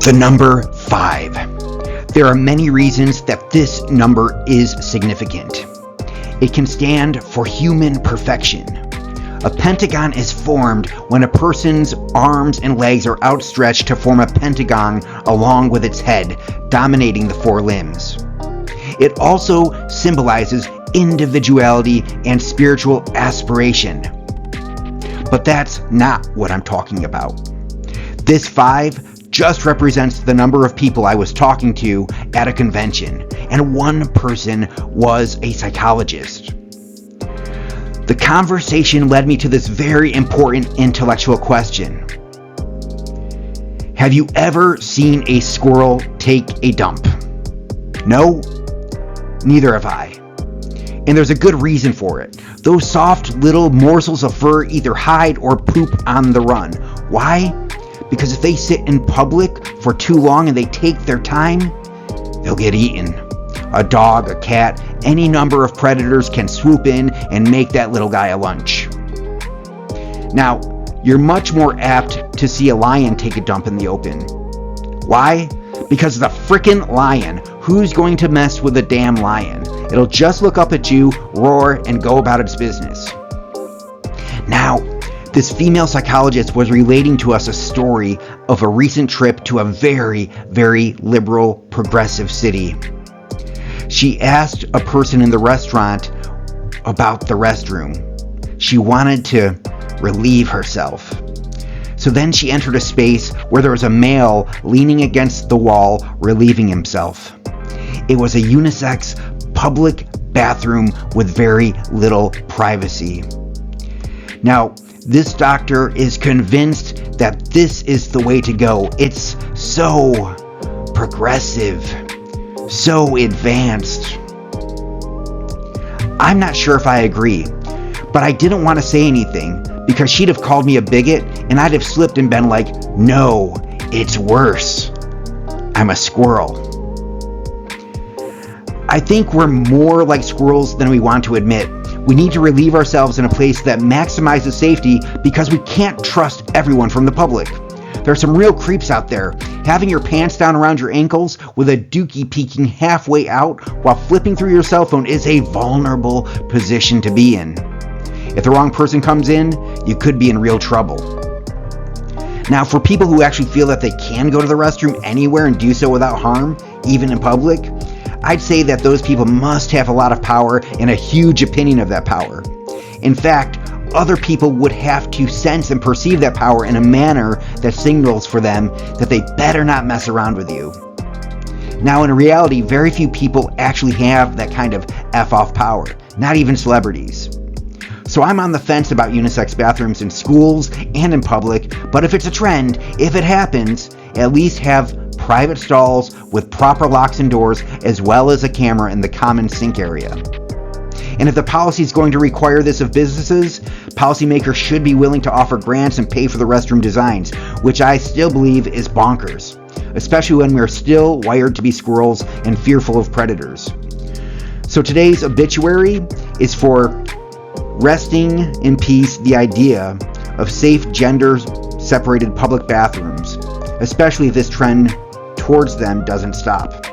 The number 5. There are many reasons that this number is significant. It can stand for human perfection. A pentagon is formed when a person's arms and legs are outstretched to form a pentagon along with its head, dominating the 4 limbs. It also symbolizes individuality and spiritual aspiration. But that's not what I'm talking about. This 5 just represents the number of people I was talking to at a convention, and one person was a psychologist. The conversation led me to this very important intellectual question. Have you ever seen a squirrel take a dump? No? Neither have I. And there's a good reason for it. Those soft little morsels of fur either hide or poop on the run. Why? Because if they sit in public for too long and they take their time, they'll get eaten. A dog, a cat, any number of predators can swoop in and make that little guy a lunch. Now, you're much more apt to see a lion take a dump in the open. Why? Because the frickin' lion. Who's going to mess with a damn lion? It'll just look up at you, roar, and go about its business. Now, this female psychologist was relating to us a story of a recent trip to a very, very liberal, progressive city. She asked a person in the restaurant about the restroom. She wanted to relieve herself. So then she entered a space where there was a male leaning against the wall, relieving himself. It was a unisex public bathroom with very little privacy. Now, this doctor is convinced that this is the way to go. It's so progressive, so advanced. I'm not sure if I agree, but I didn't want to say anything because she'd have called me a bigot and I'd have slipped and been like, no, it's worse. I'm a squirrel. I think we're more like squirrels than we want to admit. We need to relieve ourselves in a place that maximizes safety because we can't trust everyone from the public. There are some real creeps out there. Having your pants down around your ankles with a dookie peeking halfway out while flipping through your cell phone is a vulnerable position to be in. If the wrong person comes in, you could be in real trouble. Now, for people who actually feel that they can go to the restroom anywhere and do so without harm, even in public, I'd say that those people must have a lot of power and a huge opinion of that power. In fact, other people would have to sense and perceive that power in a manner that signals for them that they better not mess around with you. Now, in reality, very few people actually have that kind of F-off power, not even celebrities. So I'm on the fence about unisex bathrooms in schools and in public, but if it's a trend, if it happens, at least have private stalls with proper locks and doors, as well as a camera in the common sink area. And if the policy is going to require this of businesses, policymakers should be willing to offer grants and pay for the restroom designs, which I still believe is bonkers, especially when we're still wired to be squirrels and fearful of predators. So today's obituary is for resting in peace the idea of safe gender-separated public bathrooms, especially if this trend towards them doesn't stop.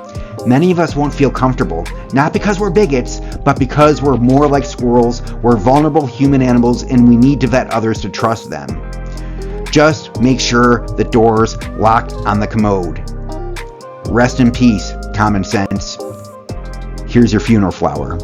Many of us won't feel comfortable, not because we're bigots, but because we're more like squirrels, we're vulnerable human animals, and we need to vet others to trust them. Just make sure the door's locked on the commode. Rest in peace, common sense. Here's your funeral flower.